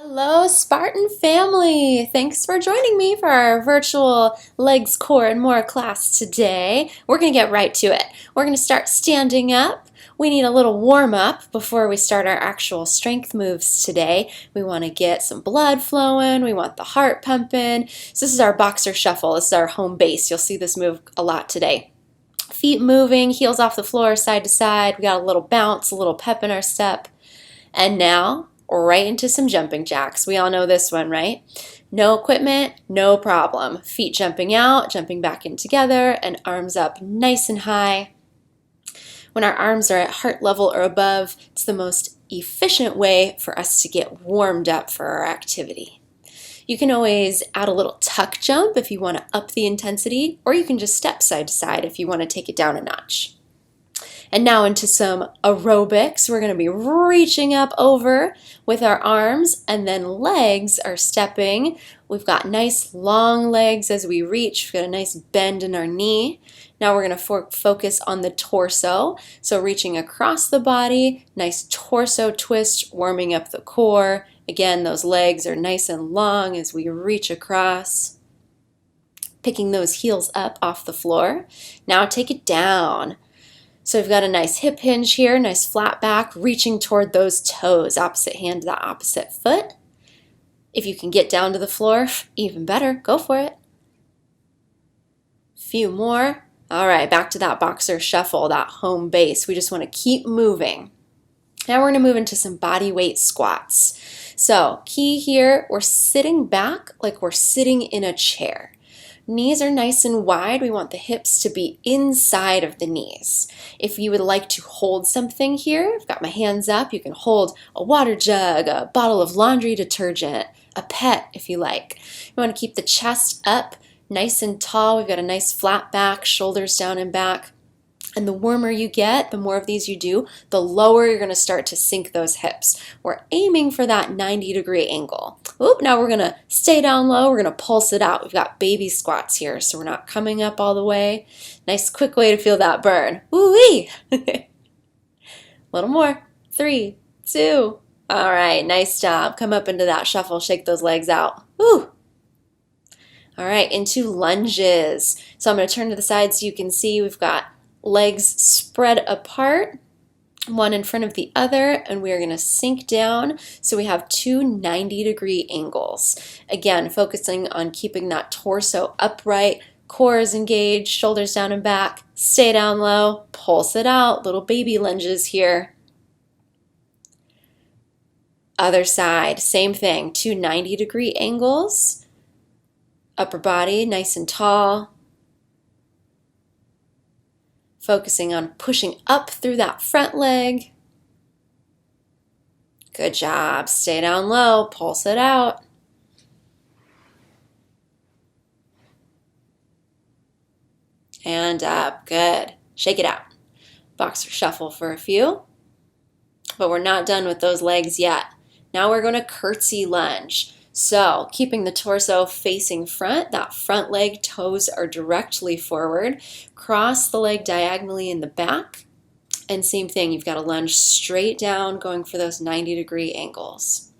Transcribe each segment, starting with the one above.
Hello, Spartan family! Thanks for joining me for our virtual legs, core, and more class today. We're going to get right to it. We're going to start standing up. We need a little warm up before we start our actual strength moves today. We want to get some blood flowing. We want the heart pumping. So this is our boxer shuffle. This is our home base. You'll see this move a lot today. Feet moving, heels off the floor, side to side. We got a little bounce, a little pep in our step. And now, right into some jumping jacks. We all know this one, right? No equipment, no problem. Feet jumping out, jumping back in together, and arms up nice and high. When our arms are at heart level or above, it's the most efficient way for us to get warmed up for our activity. You can always add a little tuck jump if you want to up the intensity, or you can just step side to side if you want to take it down a notch. And now into some aerobics. We're going to be reaching up over with our arms, and then legs are stepping. We've got nice long legs as we reach. We've got a nice bend in our knee. Now we're going to focus on the torso. So reaching across the body, nice torso twist, warming up the core. Again, those legs are nice and long as we reach across. Picking those heels up off the floor. Now take it down. So we've got a nice hip hinge here, nice flat back, reaching toward those toes, opposite hand to the opposite foot. If you can get down to the floor, even better, go for it. Few more. All right, back to that boxer shuffle, that home base. We just want to keep moving. Now we're going to move into some body weight squats. So key here, we're sitting back like we're sitting in a chair. Knees are nice and wide. We want the hips to be inside of the knees. If you would like to hold something here, I've got my hands up. You can hold a water jug, a bottle of laundry detergent, a pet if you like. You want to keep the chest up, nice and tall. We've got a nice flat back, shoulders down and back. And the warmer you get, the more of these you do, the lower you're going to start to sink those hips. We're aiming for that 90-degree angle. Oop, now we're going to stay down low. We're going to pulse it out. We've got baby squats here, so we're not coming up all the way. Nice quick way to feel that burn. Woo-wee! A little more. 3, 2. All right, nice job. Come up into that shuffle. Shake those legs out. Woo! All right, into lunges. So I'm going to turn to the side so you can see we've got legs spread apart, one in front of the other, and we are going to sink down so we have two 90-degree angles. Again, focusing on keeping that torso upright, core is engaged, shoulders down and back, stay down low, pulse it out, little baby lunges here. Other side, same thing, two 90-degree angles, upper body nice and tall. Focusing on pushing up through that front leg. Good job. Stay down low. Pulse it out. And up. Good. Shake it out. Boxer shuffle for a few. But we're not done with those legs yet. Now we're going to curtsy lunge. So keeping the torso facing front, that front leg toes are directly forward. Cross the leg diagonally in the back. And same thing, you've got to lunge straight down, going for those 90-degree angles.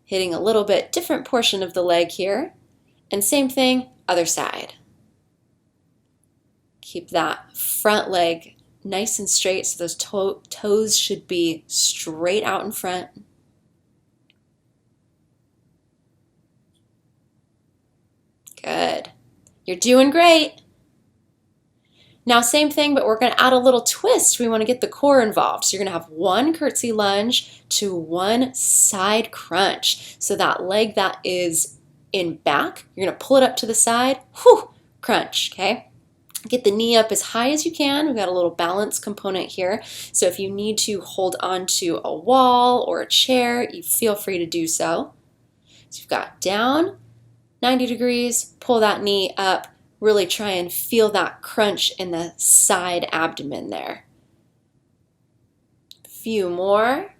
Hitting a little bit different portion of the leg here. And same thing, other side. Keep that front leg nice and straight so those toes should be straight out in front. Good. You're doing great. Now same thing, but we're going to add a little twist. We want to get the core involved. So you're going to have one curtsy lunge to one side crunch. So that leg that is in back, you're going to pull it up to the side, whew, crunch, okay? Get the knee up as high as you can. We've got a little balance component here. So if you need to hold on to a wall or a chair, you feel free to do so. So you've got down, 90 degrees, pull that knee up, really try and feel that crunch in the side abdomen there. Few more.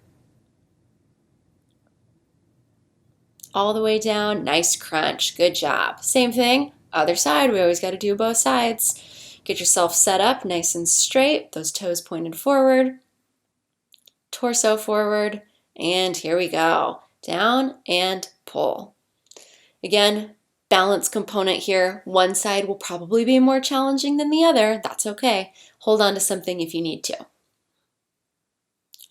All the way down, nice crunch, good job. Same thing, other side, we always got to do both sides. Get yourself set up nice and straight, those toes pointed forward, torso forward, and here we go. down, and pull. Again, balance component here. One side will probably be more challenging than the other. That's okay. Hold on to something if you need to.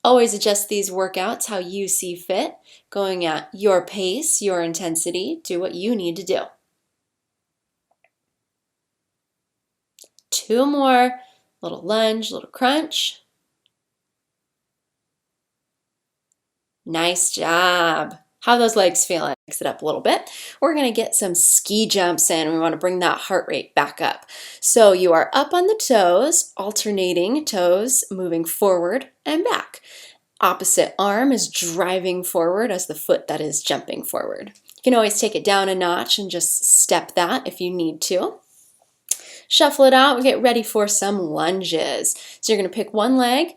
Always adjust these workouts how you see fit, going at your pace, your intensity. Do what you need to do. 2 more. Little lunge, little crunch. Nice job. How are those legs feeling? Mix it up a little bit. We're going to get some ski jumps in. We want to bring that heart rate back up. So you are up on the toes, alternating toes, moving forward and back. Opposite arm is driving forward as the foot that is jumping forward. You can always take it down a notch and just step that if you need to. Shuffle it out. We get ready for some lunges. So you're going to pick one leg.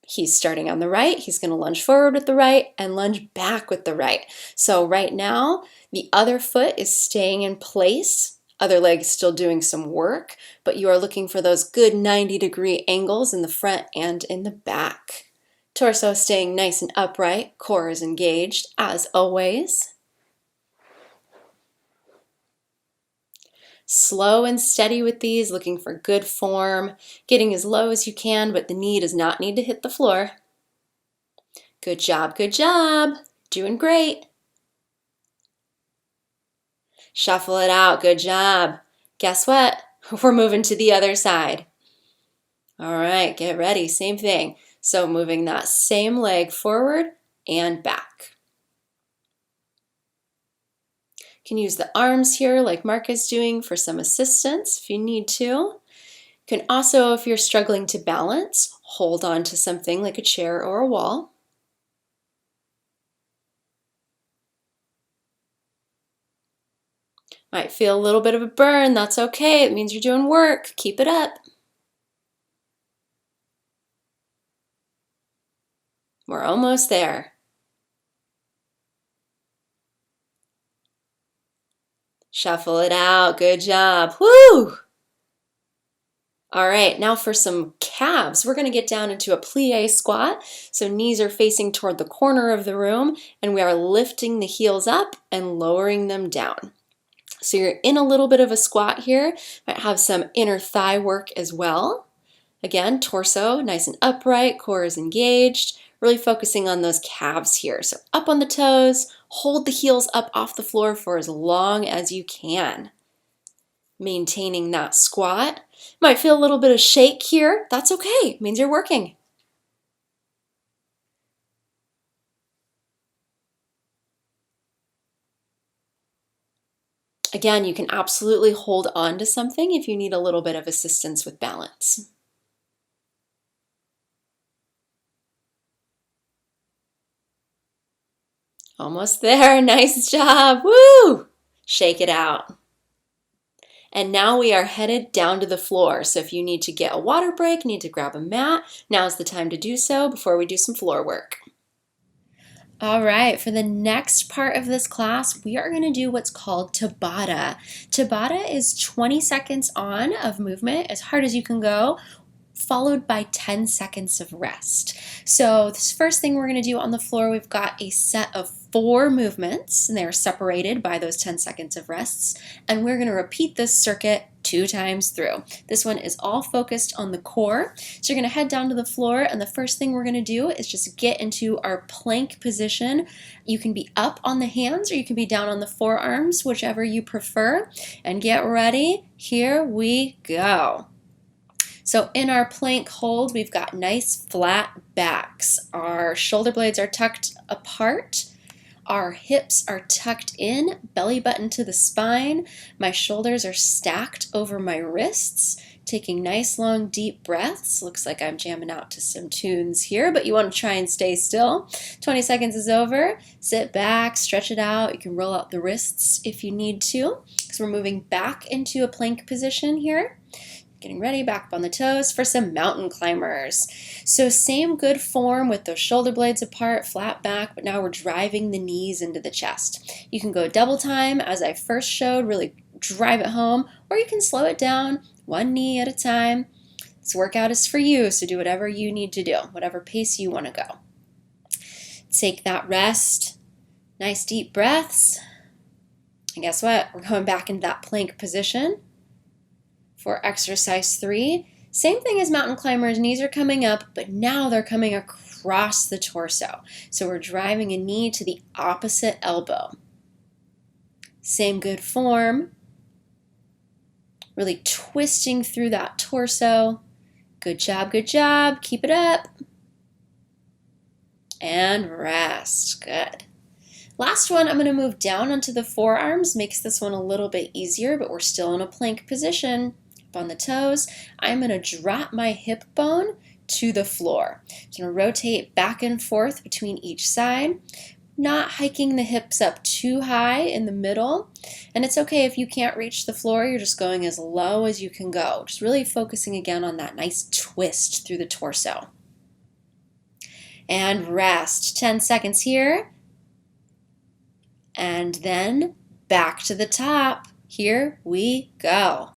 He's starting on the right. He's going to lunge forward with the right and lunge back with the right. So right now, the other foot is staying in place. Other leg is still doing some work, but you are looking for those good 90-degree angles in the front and in the back. Torso staying nice and upright. Core is engaged as always. Slow and steady with these, looking for good form, getting as low as you can, but the knee does not need to hit the floor. Good job, good job. Doing great. Shuffle it out, good job. Guess what? We're moving to the other side. All right, get ready, same thing. So moving that same leg forward and back. You can use the arms here like Mark is doing for some assistance if you need to. You can also, if you're struggling to balance, hold on to something like a chair or a wall. Might feel a little bit of a burn, that's okay. It means you're doing work. Keep it up. We're almost there. Shuffle it out. Good job. Woo! All right, now for some calves. We're going to get down into a plie squat. So knees are facing toward the corner of the room, and we are lifting the heels up and lowering them down. So you're in a little bit of a squat here. Might have some inner thigh work as well. Again, torso nice and upright, core is engaged. Really focusing on those calves here. So up on the toes, hold the heels up off the floor for as long as you can. Maintaining that squat. Might feel a little bit of shake here. That's okay. It means you're working. Again, you can absolutely hold on to something if you need a little bit of assistance with balance. Almost there. Nice job. Woo! Shake it out. And now we are headed down to the floor. So if you need to get a water break, need to grab a mat, now's the time to do so before we do some floor work. All right, for the next part of this class, we are going to do what's called TABATA. TABATA is 20 seconds on of movement, as hard as you can go, followed by 10 seconds of rest. So this first thing we're going to do on the floor, we've got a set of 4 movements, and they're separated by those 10 seconds of rests, and we're going to repeat this circuit 2 times through. This one is all focused on the core. So you're going to head down to the floor, and the first thing we're going to do is just get into our plank position. You can be up on the hands or you can be down on the forearms, whichever you prefer. And get ready. Here we go. So in our plank hold, we've got nice flat backs. Our shoulder blades are tucked apart. Our hips are tucked in, belly button to the spine. My shoulders are stacked over my wrists, taking nice long deep breaths. Looks like I'm jamming out to some tunes here, but you want to try and stay still. 20 seconds is over. Sit back, stretch it out. You can roll out the wrists if you need to, because we're moving back into a plank position here. Getting ready, back up on the toes for some mountain climbers. So same good form with those shoulder blades apart, flat back, but now we're driving the knees into the chest. You can go double time as I first showed, really drive it home, or you can slow it down, one knee at a time. This workout is for you, so do whatever you need to do, whatever pace you want to go. Take that rest. Nice deep breaths. And guess what? We're going back into that plank position for exercise 3. Same thing as mountain climbers. Knees are coming up, but now they're coming across the torso. So we're driving a knee to the opposite elbow. Same good form. Really twisting through that torso. Good job, good job. Keep it up. And rest. Good. Last one, I'm going to move down onto the forearms. Makes this one a little bit easier, but we're still in a plank position. Up on the toes. I'm going to drop my hip bone to the floor. So I'm going to rotate back and forth between each side. Not hiking the hips up too high in the middle. And it's okay if you can't reach the floor. You're just going as low as you can go. Just really focusing again on that nice twist through the torso. And rest. 10 seconds here. And then back to the top. Here we go.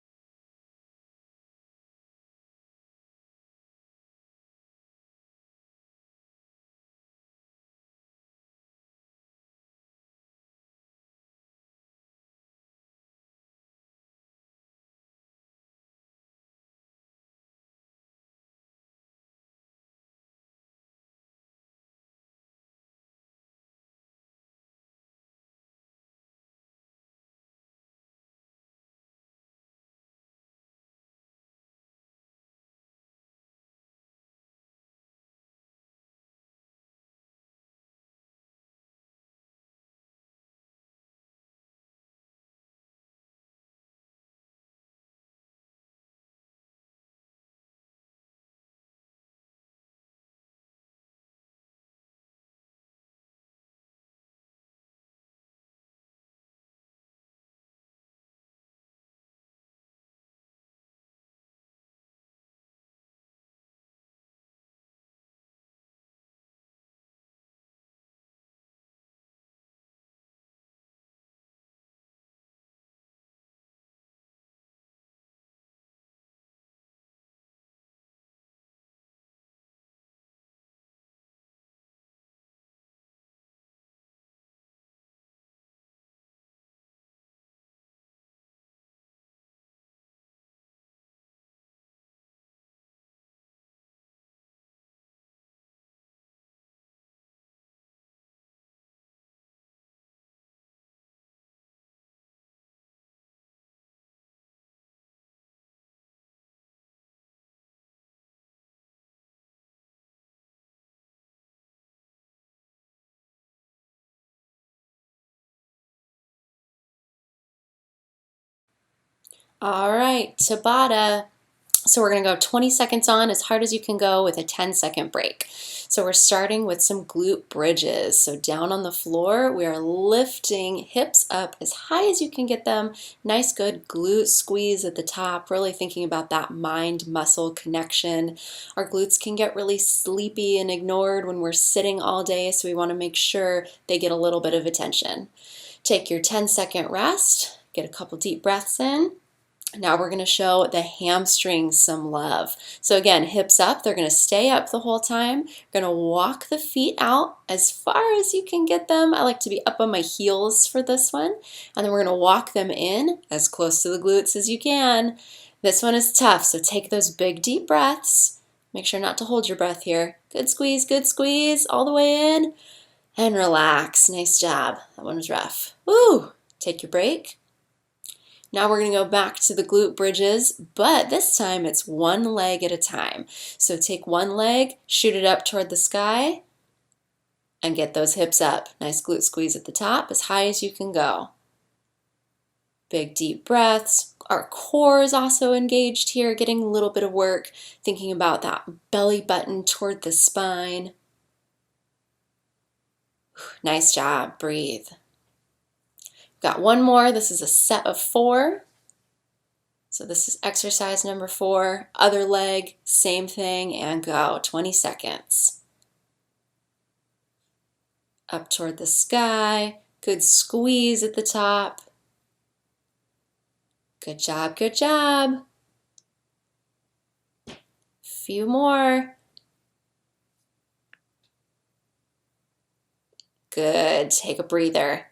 All right, Tabata. So we're going to go 20 seconds on as hard as you can go with a 10-second break. So we're starting with some glute bridges. So down on the floor, we are lifting hips up as high as you can get them. Nice, good glute squeeze at the top, really thinking about that mind-muscle connection. Our glutes can get really sleepy and ignored when we're sitting all day, so we want to make sure they get a little bit of attention. Take your 10-second rest, get a couple deep breaths in. Now we're going to show the hamstrings some love. So again, hips up, they're going to stay up the whole time. You're going to walk the feet out as far as you can get them. I like to be up on my heels for this one. And then we're going to walk them in as close to the glutes as you can. This one is tough, so take those big deep breaths. Make sure not to hold your breath here. Good squeeze, all the way in. And relax. Nice job. That one was rough. Woo! Take your break. Now we're going to go back to the glute bridges, but this time it's one leg at a time. So take one leg, shoot it up toward the sky, and get those hips up. Nice glute squeeze at the top, as high as you can go. Big deep breaths. Our core is also engaged here, getting a little bit of work, thinking about that belly button toward the spine. Nice job. Breathe. Got one more. This is a set of 4. So this is exercise number 4. Other leg, same thing, and go. 20 seconds. Up toward the sky. Good squeeze at the top. Good job, good job. Few more. Good. Take a breather.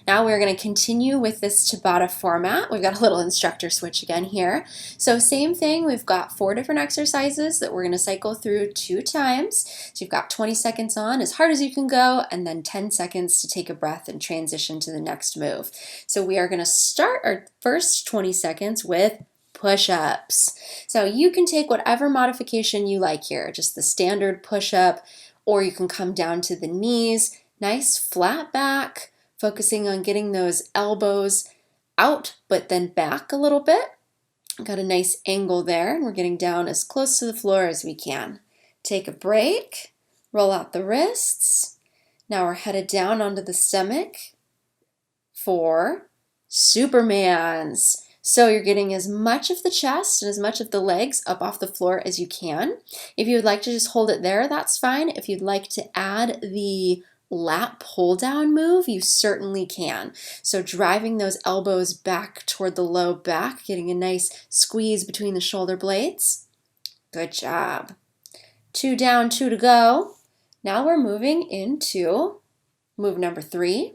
Now we're going to continue with this Tabata format. We've got a little instructor switch again here. So same thing, we've got 4 different exercises that we're going to cycle through 2 times. So you've got 20 seconds on as hard as you can go, and then 10 seconds to take a breath and transition to the next move. So we are going to start our first 20 seconds with push-ups. So you can take whatever modification you like here, just the standard push-up, or you can come down to the knees, nice flat back, focusing on getting those elbows out, but then back a little bit. Got a nice angle there, and we're getting down as close to the floor as we can. Take a break, roll out the wrists. Now we're headed down onto the stomach for Supermans. So you're getting as much of the chest and as much of the legs up off the floor as you can. If you would like to just hold it there, that's fine. If you'd like to add the lat pull down move, you certainly can. So driving those elbows back toward the low back, getting a nice squeeze between the shoulder blades. Good job. 2 down, 2 to go. Now we're moving into move number 3,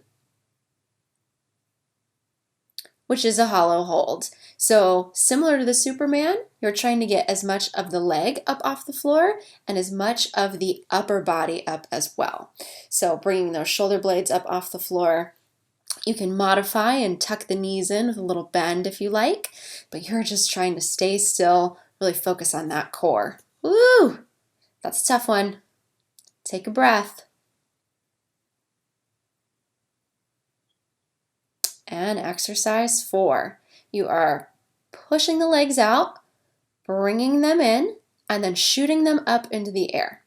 which is a hollow hold. So similar to the Superman, you're trying to get as much of the leg up off the floor and as much of the upper body up as well. So bringing those shoulder blades up off the floor. You can modify and tuck the knees in with a little bend if you like, but you're just trying to stay still, really focus on that core. Woo! That's a tough one. Take a breath. And exercise 4. You are pushing the legs out, bringing them in, and then shooting them up into the air.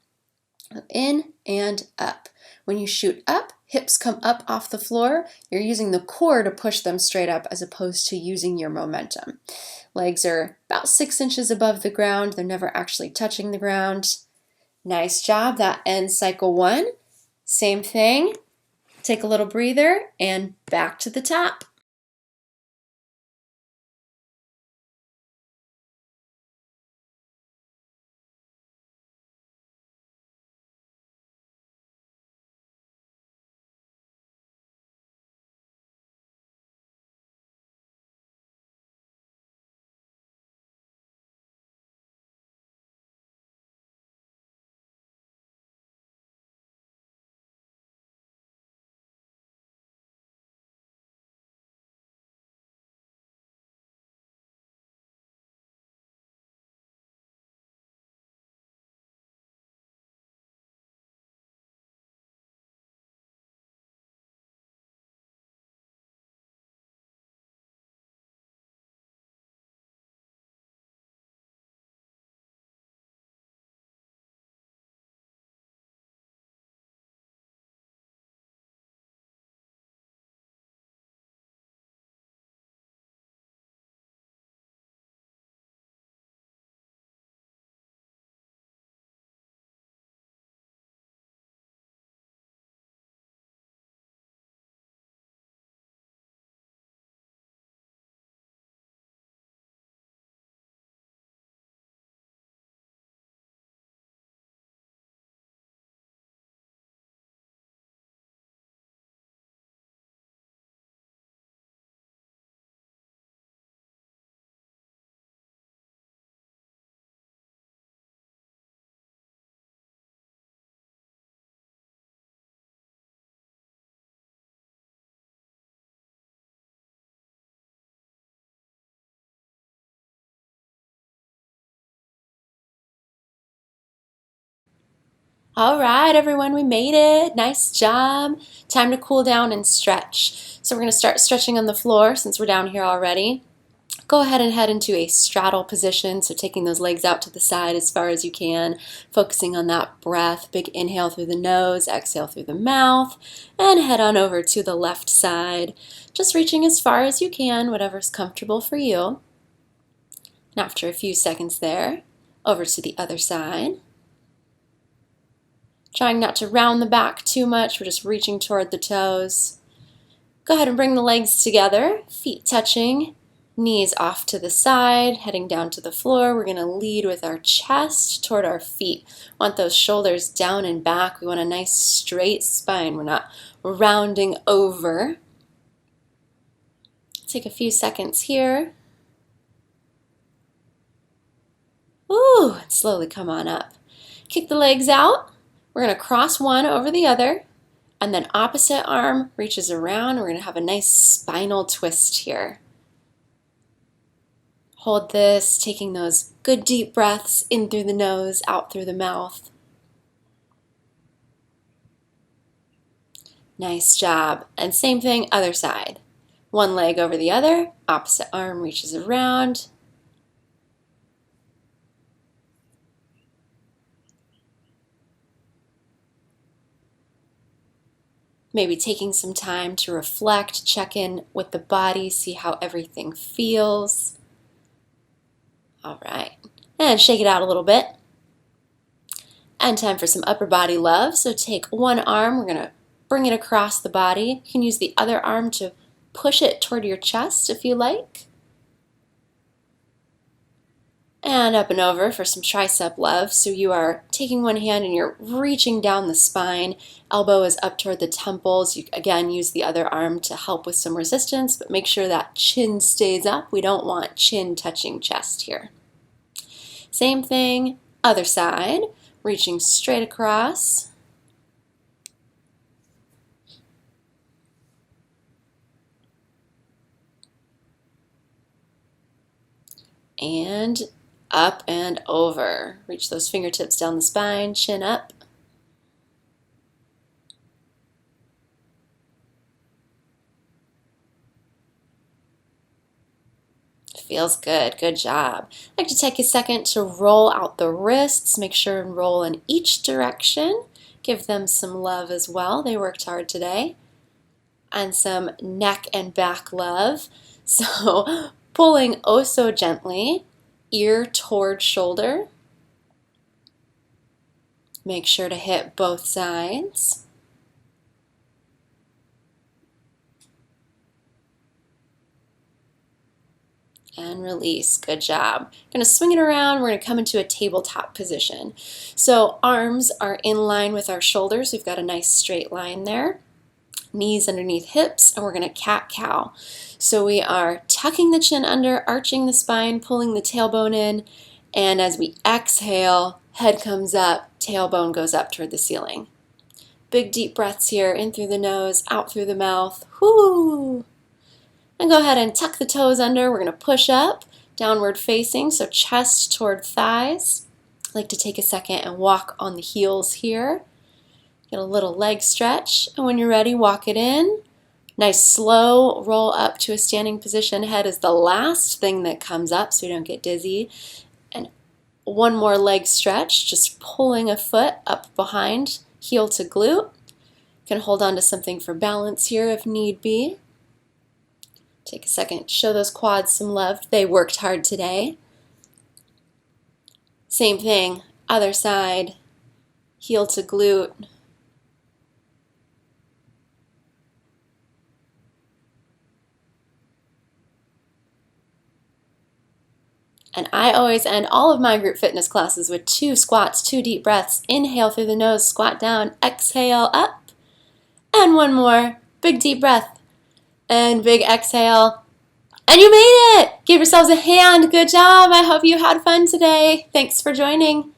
In and up. When you shoot up, hips come up off the floor. You're using the core to push them straight up as opposed to using your momentum. Legs are about 6 inches above the ground. They're never actually touching the ground. Nice job. That ends cycle 1. Same thing. Take a little breather and back to the top. All right, everyone, we made it. Nice job. Time to cool down and stretch. So we're going to start stretching on the floor since we're down here already. Go ahead and head into a straddle position, so taking those legs out to the side as far as you can, focusing on that breath. Big inhale through the nose, exhale through the mouth, and head on over to the left side. Just reaching as far as you can, whatever's comfortable for you. And after a few seconds there, over to the other side. Trying not to round the back too much, we're just reaching toward the toes. Go ahead and bring the legs together, feet touching, knees off to the side, heading down to the floor. We're going to lead with our chest toward our feet. Want those shoulders down and back. We want a nice straight spine. We're not rounding over. Take a few seconds here. Ooh, and slowly come on up. Kick the legs out. We're going to cross one over the other, and then opposite arm reaches around. We're going to have a nice spinal twist here. Hold this, taking those good deep breaths in through the nose, out through the mouth. Nice job. And same thing, other side. One leg over the other, opposite arm reaches around. Maybe taking some time to reflect, check in with the body, see how everything feels. All right, and shake it out a little bit. And time for some upper body love. So take one arm, we're gonna bring it across the body. You can use the other arm to push it toward your chest if you like. And up and over for some tricep love. So you are taking one hand and you're reaching down the spine. Elbow is up toward the temples. You again use the other arm to help with some resistance, but make sure that chin stays up. We don't want chin touching chest here. Same thing, other side. Reaching straight across. And up and over. Reach those fingertips down the spine, chin up. Feels good. Good job. I'd like to take a second to roll out the wrists. Make sure and roll in each direction. Give them some love as well. They worked hard today. And some neck and back love. So pulling oh so gently, ear toward shoulder. Make sure to hit both sides. And release. Good job. Going to swing it around. We're going to come into a tabletop position. So arms are in line with our shoulders. We've got a nice straight line there. Knees underneath hips, and we're going to cat-cow. So we are tucking the chin under, arching the spine, pulling the tailbone in, and as we exhale, head comes up, tailbone goes up toward the ceiling. Big deep breaths here, in through the nose, out through the mouth. Whoo! And go ahead and tuck the toes under. We're going to push up, downward facing, so chest toward thighs. I'd like to take a second and walk on the heels here. Get a little leg stretch, and when you're ready, walk it in. Nice slow roll up to a standing position. Head is the last thing that comes up so you don't get dizzy. And one more leg stretch, just pulling a foot up behind, heel to glute. You can hold on to something for balance here if need be. Take a second, show those quads some love. They worked hard today. Same thing, other side, heel to glute. And I always end all of my group fitness classes with 2 squats, 2 deep breaths. Inhale through the nose, squat down, exhale up. And one more, big deep breath. And big exhale. And you made it! Give yourselves a hand. Good job. I hope you had fun today. Thanks for joining.